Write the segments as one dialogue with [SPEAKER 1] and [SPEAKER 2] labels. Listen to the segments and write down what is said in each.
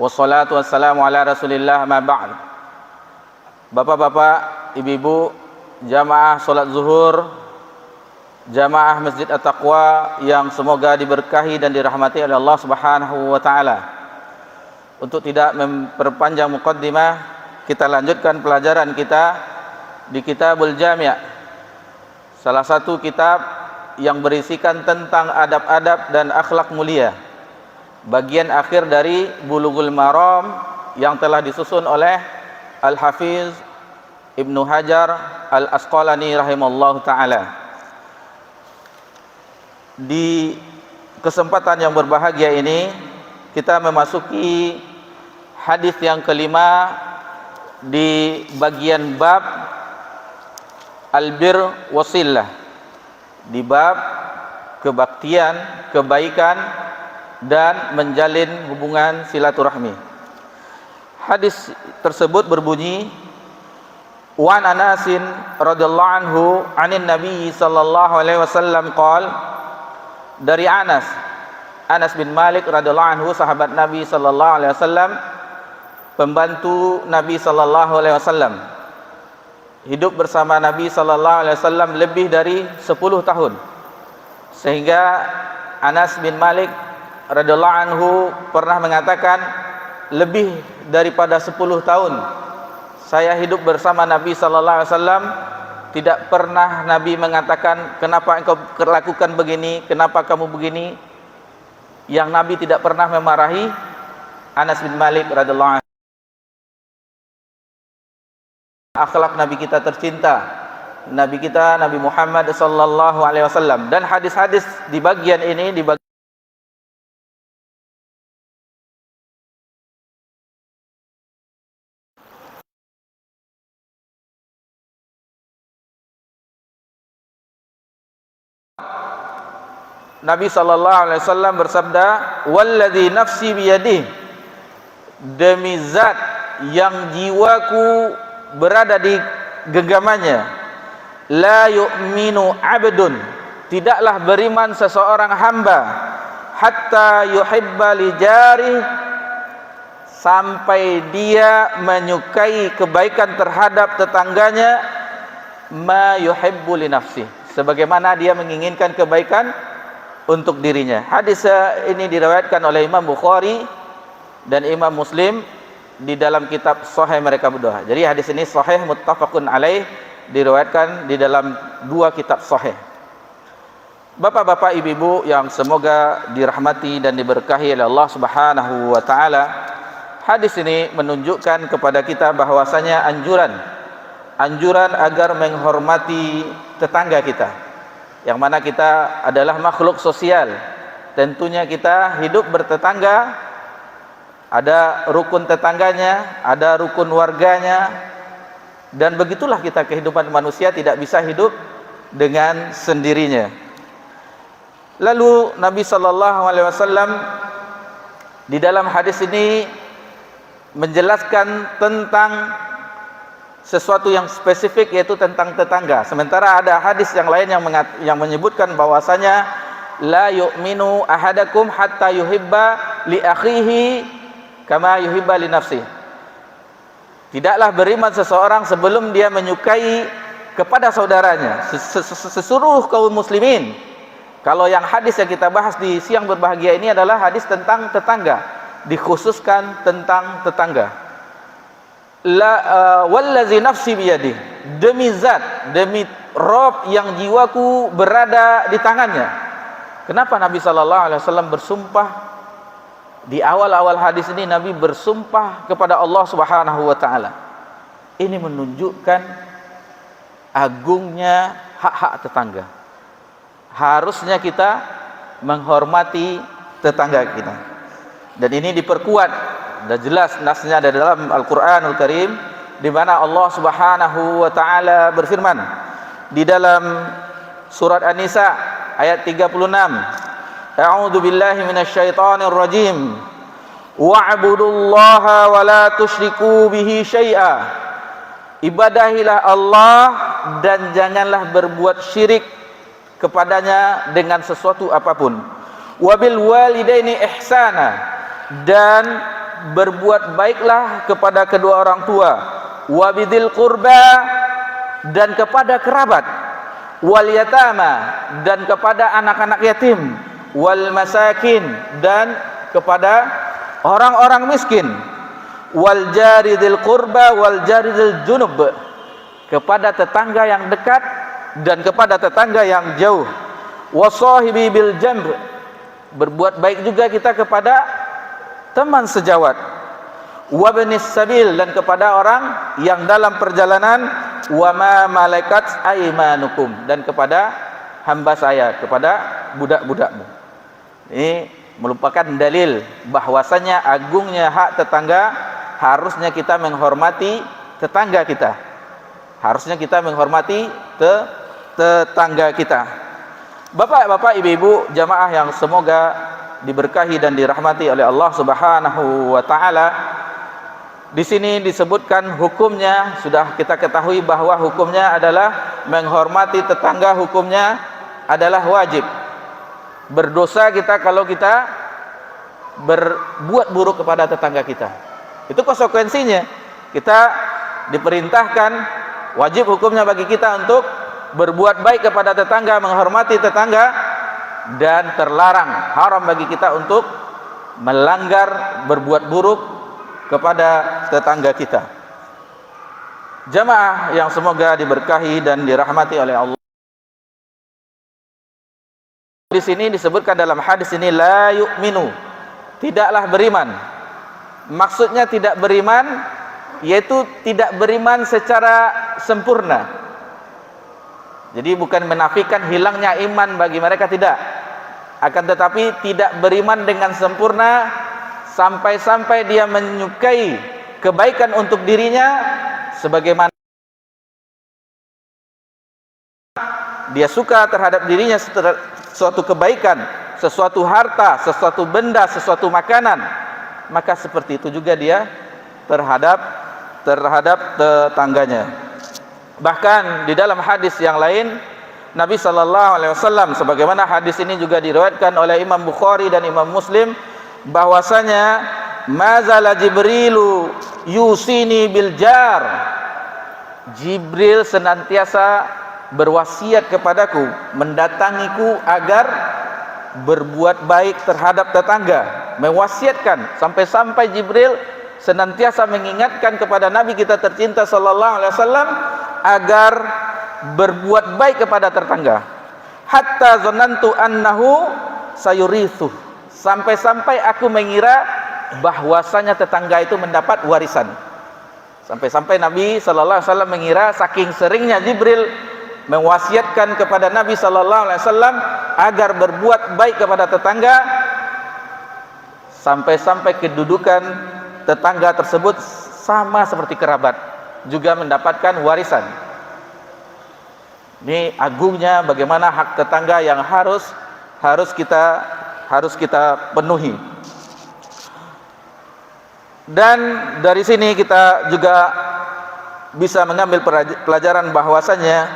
[SPEAKER 1] Wassalatu wassalamu ala Rasulillah ma ba'd. Bapak-bapak, ibu-ibu, jamaah salat zuhur, jamaah Masjid At-Taqwa yang semoga diberkahi dan dirahmati oleh Allah Subhanahu wa taala. Untuk tidak memperpanjang muqaddimah, kita lanjutkan pelajaran kita di Kitabul Jami'. Salah satu kitab yang berisikan tentang adab-adab dan akhlak mulia. Bagian akhir dari Bulughul Maram yang telah disusun oleh Al-Hafiz Ibnu Hajar Al-Asqalani rahimallahu ta'ala. Di kesempatan yang berbahagia ini kita memasuki hadis yang kelima di bagian bab Al-Bir Wasillah, di bab kebaktian, kebaikan dan menjalin hubungan silaturahmi. Hadis tersebut berbunyi, Wan Anasin radhiyallahu anhu anin Nabi sallallahu alaihi wasallam qala, dari Anas bin Malik radhiyallahu anhu, sahabat Nabi sallallahu alaihi wasallam, pembantu Nabi sallallahu alaihi wasallam, hidup bersama Nabi sallallahu alaihi wasallam lebih dari 10 tahun. Sehingga Anas bin Malik radhiyallahu anhu pernah mengatakan, lebih daripada 10 tahun saya hidup bersama Nabi sallallahu alaihi wasallam, tidak pernah Nabi mengatakan, kenapa engkau lakukan begini, kenapa kamu begini. Yang Nabi tidak pernah memarahi Anas bin Malik radhiyallahu anhu. Akhlak Nabi kita tercinta, Nabi kita Nabi Muhammad sallallahu alaihi wasallam. Dan hadis-hadis di bagian ini Nabi sallallahu alaihi wasallam bersabda, "Walladzi nafsi biyadihi," demi zat yang jiwaku berada di genggamannya, la yu'minu 'abdun, tidaklah beriman seseorang hamba, hatta yuhibba li jari, sampai dia menyukai kebaikan terhadap tetangganya, ma yuhibbu li nafsi, sebagaimana dia menginginkan kebaikan untuk dirinya. Hadis ini diriwayatkan oleh Imam Bukhari dan Imam Muslim di dalam kitab sahih mereka berdua. Jadi hadis ini sahih muttafaqun alaih, diriwayatkan di dalam dua kitab sahih. Bapak-bapak, ibu-ibu yang semoga dirahmati dan diberkahi oleh Allah Subhanahu wa taala, hadis ini menunjukkan kepada kita bahwasanya anjuran agar menghormati tetangga kita, yang mana kita adalah makhluk sosial. Tentunya kita hidup bertetangga, ada rukun tetangganya, ada rukun warganya, dan begitulah kita kehidupan manusia, tidak bisa hidup dengan sendirinya. Lalu Nabi sallallahu alaihi wasallam di dalam hadis ini menjelaskan tentang sesuatu yang spesifik, yaitu tentang tetangga. Sementara ada hadis yang lain yang menyebutkan bahwasanya la yu'minu ahadakum hatta yuhibba li akhihi kama yuhibba li nafsihi. Tidaklah beriman seseorang sebelum dia menyukai kepada saudaranya, seluruh kaum muslimin. Kalau yang hadis yang kita bahas di siang berbahagia ini adalah hadis tentang tetangga, dikhususkan tentang tetangga. Wallazi nafsi biyadihi, demi zat, demi Rob yang jiwaku berada di tangannya. Kenapa Nabi sallallahu alaihi wasallam bersumpah? Di awal-awal hadis ini Nabi bersumpah kepada Allah Subhanahu wa taala. Ini menunjukkan agungnya hak-hak tetangga. Harusnya kita menghormati tetangga kita. Dan ini diperkuat dan jelas nasnya ada dalam Al-Qur'anul Karim, di mana Allah Subhanahu wa taala berfirman di dalam surat An-Nisa ayat 36, A'udzu billahi minasyaitonir rajim, wa'budullaha wa la tusyriku bihi syai'a, ibadahilah Allah dan janganlah berbuat syirik kepadanya dengan sesuatu apapun. Wabil walidaini ihsana, dan berbuat baiklah kepada kedua orang tua, wabidil qurba, dan kepada kerabat, wal yatama, dan kepada anak-anak yatim, wal masakin, dan kepada orang-orang miskin, wal jaridil qurba wal jaridil junub, kepada tetangga yang dekat dan kepada tetangga yang jauh, wasahibi bil jamb, berbuat baik juga kita kepada teman sejawat, wabnis sabil, dan kepada orang yang dalam perjalanan, wama malaikat aimanukum, dan kepada hamba saya, kepada budak-budakmu. Ini merupakan dalil bahwasanya agungnya hak tetangga. Harusnya kita menghormati tetangga kita, harusnya kita menghormati tetangga kita. Bapak-bapak, ibu-ibu, jamaah yang semoga diberkahi dan dirahmati oleh Allah Subhanahu wa taala. Di sini disebutkan hukumnya, sudah kita ketahui bahwa hukumnya adalah menghormati tetangga, hukumnya adalah wajib. Berdosa kita kalau kita berbuat buruk kepada tetangga kita. Itu konsekuensinya. Kita diperintahkan, wajib hukumnya bagi kita untuk berbuat baik kepada tetangga, menghormati tetangga, dan terlarang, haram bagi kita untuk melanggar, berbuat buruk kepada tetangga kita. Jamaah yang semoga diberkahi dan dirahmati oleh Allah. Di sini disebutkan dalam hadis ini, la yu'minu, tidaklah beriman. Maksudnya tidak beriman, yaitu tidak beriman secara sempurna. Jadi bukan menafikan hilangnya iman bagi mereka, tidak. Akan tetapi tidak beriman dengan sempurna, sampai-sampai dia menyukai kebaikan untuk dirinya sebagaimana dia suka terhadap dirinya suatu kebaikan, sesuatu harta, sesuatu benda, sesuatu makanan. Maka seperti itu juga dia terhadap tetangganya. Bahkan di dalam hadis yang lain, Nabi sallallahu alaihi wasallam, sebagaimana hadis ini juga diriwayatkan oleh Imam Bukhari dan Imam Muslim, bahwasanya mazala Jibrilu yusini bil jar, Jibril senantiasa berwasiat kepadaku, mendatangiku agar berbuat baik terhadap tetangga, mewasiatkan, sampai-sampai Jibril senantiasa mengingatkan kepada Nabi kita tercinta sallallahu alaihi wasallam agar berbuat baik kepada tetangga. Hatta zanantu annahu sayurithu, sampai-sampai aku mengira bahwasanya tetangga itu mendapat warisan. Sampai-sampai Nabi sallallahu alaihi wasallam mengira, saking seringnya Jibril mewasiatkan kepada Nabi sallallahu alaihi wasallam agar berbuat baik kepada tetangga, sampai-sampai kedudukan tetangga tersebut sama seperti kerabat, juga mendapatkan warisan. Ini agungnya bagaimana hak tetangga yang harus kita penuhi. Dan dari sini kita juga bisa mengambil pelajaran bahwasanya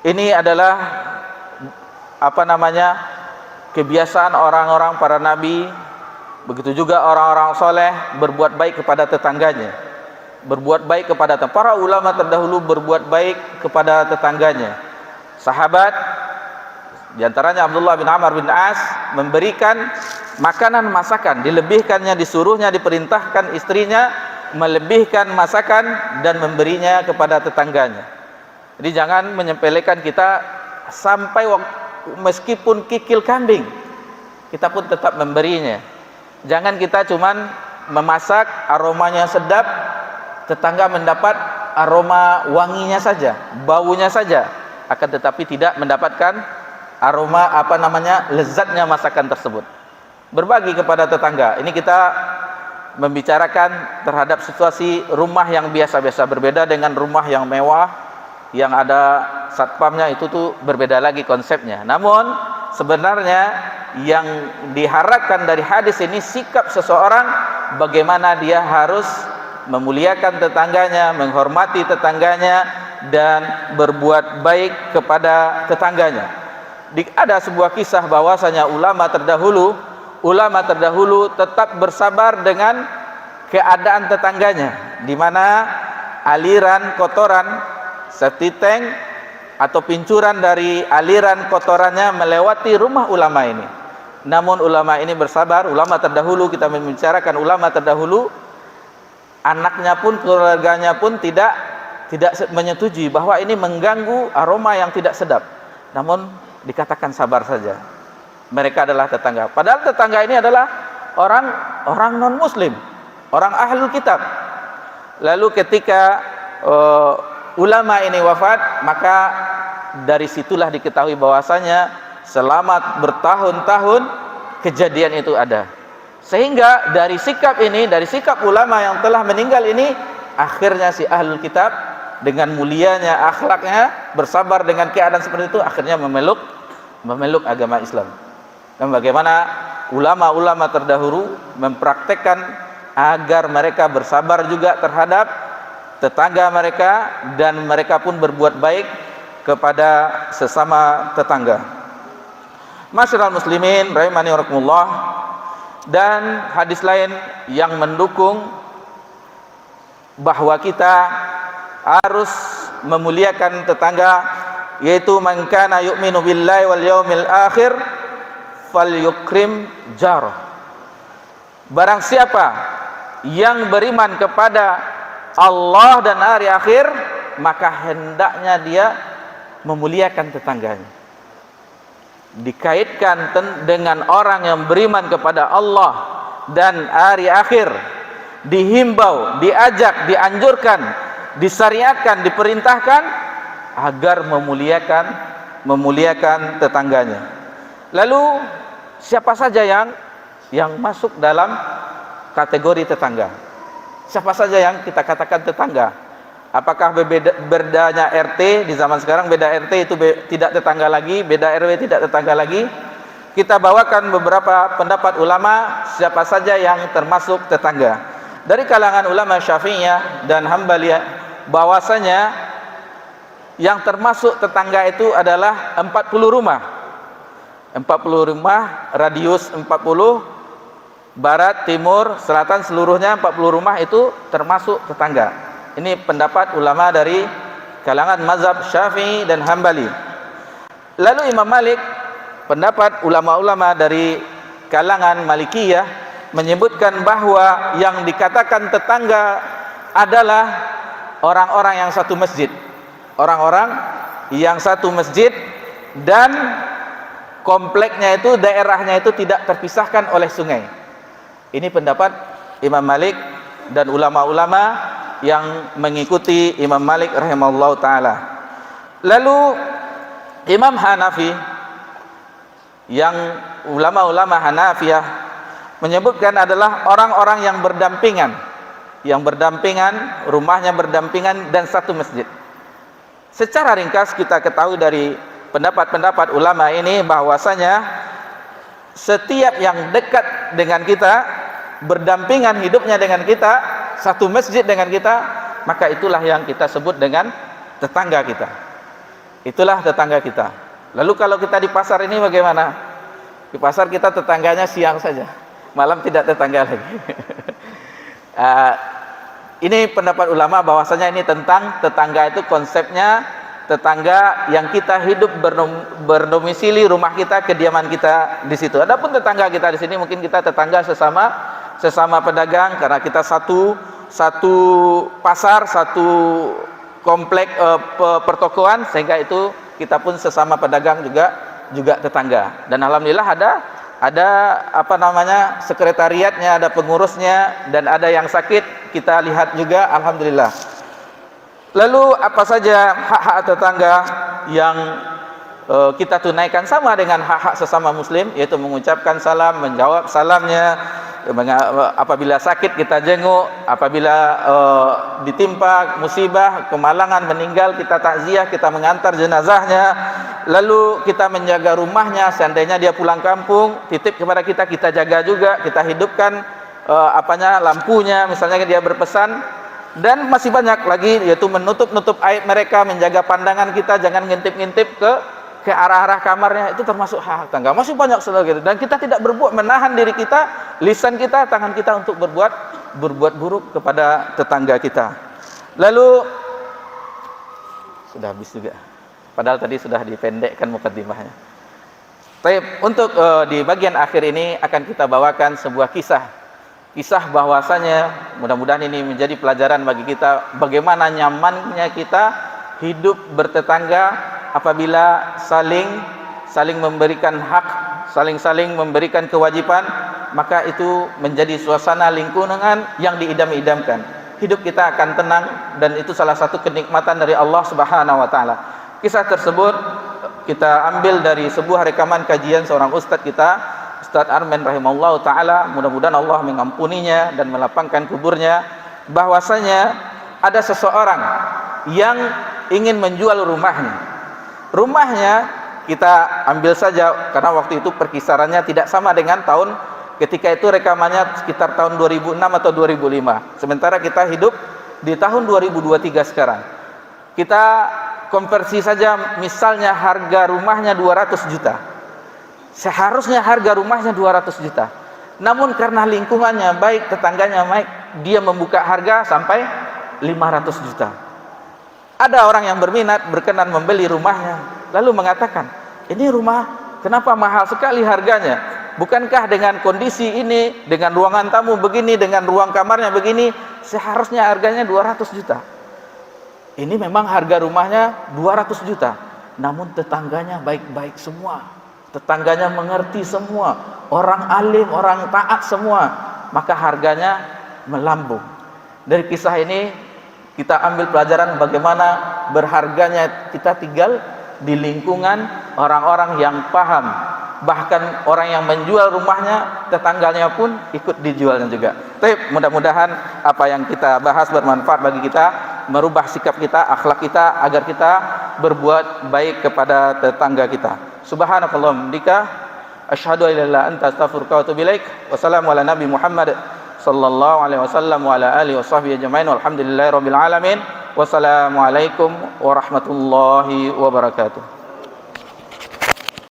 [SPEAKER 1] ini adalah kebiasaan orang-orang para nabi, begitu juga orang-orang soleh berbuat baik kepada tetangganya, berbuat baik kepada para ulama terdahulu berbuat baik kepada tetangganya. Sahabat, diantaranya Abdullah bin Amr bin As, memberikan makanan masakan, dilebihkannya, disuruhnya, diperintahkan istrinya melebihkan masakan dan memberinya kepada tetangganya. Jadi jangan menyepelekan kita sampai meskipun kikil kambing kita pun tetap memberinya. Jangan kita cuman memasak aromanya sedap, tetangga mendapat aroma wanginya saja, baunya saja, akan tetapi tidak mendapatkan aroma lezatnya masakan tersebut. Berbagi kepada tetangga. Ini kita membicarakan terhadap situasi rumah yang biasa-biasa, berbeda dengan rumah yang mewah yang ada satpamnya, itu tuh berbeda lagi konsepnya. Namun sebenarnya yang diharapkan dari hadis ini sikap seseorang, bagaimana dia harus memuliakan tetangganya, menghormati tetangganya, dan berbuat baik kepada tetangganya. Ada sebuah kisah bahwasanya ulama terdahulu ulama terdahulu tetap bersabar dengan keadaan tetangganya, di mana aliran kotoran septic tank atau pincuran dari aliran kotorannya melewati rumah ulama ini. Namun ulama ini bersabar. Ulama terdahulu, kita membicarakan ulama terdahulu, anaknya pun, keluarganya pun tidak menyetujui bahwa ini mengganggu aroma yang tidak sedap. Namun dikatakan sabar saja. Mereka adalah tetangga. Padahal tetangga ini adalah orang non muslim, orang ahlul kitab. Lalu ketika ulama ini wafat, maka dari situlah diketahui bahwasanya selama bertahun-tahun kejadian itu ada. Sehingga dari sikap ini, dari sikap ulama yang telah meninggal ini, akhirnya si ahlul kitab dengan mulianya akhlaknya, bersabar dengan keadaan seperti itu, akhirnya memeluk agama Islam. Dan bagaimana ulama-ulama terdahulu mempraktekkan agar mereka bersabar juga terhadap tetangga mereka, dan mereka pun berbuat baik kepada sesama tetangga. Masyarul muslimin rahimani wa rahimakumullah. Dan hadis lain yang mendukung bahwa kita harus memuliakan tetangga, yaitu man kana yu'minu billahi wal yaumil akhir falyukrim jarah. Barang siapa yang beriman kepada Allah dan hari akhir, maka hendaknya dia memuliakan tetangganya. Dikaitkan dengan orang yang beriman kepada Allah dan hari akhir, dihimbau, diajak, dianjurkan, disyariatkan, diperintahkan agar memuliakan tetangganya. Lalu siapa saja yang masuk dalam kategori tetangga? Siapa saja yang kita katakan tetangga? Apakah bedanya RT di zaman sekarang, beda RT itu tidak tetangga lagi, beda RW tidak tetangga lagi? Kita bawakan beberapa pendapat ulama siapa saja yang termasuk tetangga. Dari kalangan ulama Syafi'iyah dan Hambaliyah, bahwasanya yang termasuk tetangga itu adalah 40 rumah. 40 rumah, radius 40, barat, timur, selatan, seluruhnya 40 rumah itu termasuk tetangga. Ini pendapat ulama dari kalangan mazhab Syafi'i dan Hambali. Lalu Imam Malik, pendapat ulama-ulama dari kalangan Malikiyah, menyebutkan bahwa yang dikatakan tetangga adalah orang-orang yang satu masjid. Orang-orang yang satu masjid dan kompleknya itu, daerahnya itu tidak terpisahkan oleh sungai. Ini pendapat Imam Malik dan ulama-ulama yang mengikuti Imam Malik rahimahullah ta'ala. Lalu Imam Hanafi, yang ulama-ulama Hanafiyah menyebutkan adalah orang-orang yang berdampingan, rumahnya berdampingan dan satu masjid. Secara ringkas kita ketahui dari pendapat-pendapat ulama ini bahwasanya setiap yang dekat dengan kita, berdampingan hidupnya dengan kita, satu masjid dengan kita, maka itulah yang kita sebut dengan tetangga kita. Itulah tetangga kita. Lalu kalau kita di pasar ini bagaimana? Di pasar kita tetangganya siang saja, malam tidak tetangga lagi. Ini pendapat ulama bahwasanya ini tentang tetangga itu konsepnya tetangga yang kita hidup berdomisili, rumah kita, kediaman kita di situ. Adapun tetangga kita di sini mungkin kita tetangga sesama pedagang, karena kita satu pasar, satu komplek pertokoan, sehingga itu kita pun sesama pedagang juga tetangga. Dan alhamdulillah ada sekretariatnya, ada pengurusnya, dan ada yang sakit kita lihat juga, alhamdulillah. Lalu apa saja hak-hak tetangga yang kita tunaikan sama dengan hak-hak sesama muslim, yaitu mengucapkan salam, menjawab salamnya, apabila sakit kita jenguk, apabila ditimpa musibah, kemalangan, meninggal, kita takziah, kita mengantar jenazahnya, lalu kita menjaga rumahnya, seandainya dia pulang kampung, titip kepada kita, kita jaga juga, kita hidupkan lampunya, misalnya dia berpesan. Dan masih banyak lagi, yaitu menutup aib mereka, menjaga pandangan kita, jangan ngintip-ngintip ke ke arah-arah kamarnya, itu termasuk hak tangga. Masih banyak lagi. Dan kita tidak berbuat, menahan diri kita, lisan kita, tangan kita untuk berbuat buruk kepada tetangga kita. Lalu sudah habis juga. Padahal tadi sudah dipendekkan mukaddimahnya. Baik, untuk di bagian akhir ini akan kita bawakan sebuah kisah bahwasanya mudah-mudahan ini menjadi pelajaran bagi kita bagaimana nyamannya kita hidup bertetangga apabila saling memberikan hak, saling memberikan kewajiban, maka itu menjadi suasana lingkungan yang diidam-idamkan. Hidup kita akan tenang, dan itu salah satu kenikmatan dari Allah Subhanahu wa taala. Kisah tersebut kita ambil dari sebuah rekaman kajian seorang ustadz kita, Ustadz Armen rahimahullah ta'ala, mudah-mudahan Allah mengampuninya dan melapangkan kuburnya, bahwasanya ada seseorang yang ingin menjual rumahnya. Rumahnya kita ambil saja karena waktu itu perkisarannya tidak sama dengan tahun ketika itu, rekamannya sekitar tahun 2006 atau 2005. Sementara kita hidup di tahun 2023 sekarang. Kita konversi saja, misalnya harga rumahnya 200 juta. Seharusnya harga rumahnya 200 juta. Namun karena lingkungannya baik, tetangganya baik, dia membuka harga sampai 500 juta. Ada orang yang berminat, berkenan membeli rumahnya, lalu mengatakan, ini rumah kenapa mahal sekali harganya? Bukankah dengan kondisi ini, dengan ruangan tamu begini, dengan ruang kamarnya begini, seharusnya harganya 200 juta. Ini memang harga rumahnya 200 juta. Namun tetangganya baik-baik semua. Tetangganya mengerti semua. Orang alim, orang taat semua. Maka harganya melambung. Dari kisah ini kita ambil pelajaran bagaimana berharganya kita tinggal di lingkungan orang-orang yang paham. Bahkan orang yang menjual rumahnya, tetangganya pun ikut dijualnya juga. Tapi mudah-mudahan apa yang kita bahas bermanfaat bagi kita, merubah sikap kita, akhlak kita, agar kita berbuat baik kepada tetangga kita. Subhanakallahumma bika asyhadu an la ilaha illa anta astaghfiruka wa atubu ilaik. Wassalamu ala nabi Muhammad sallallahu alaihi wasallam wa ala alihi washabbihi ajmain. Walhamdulillahirabbil alamin. Wassalamualaikum warahmatullahi wabarakatuh.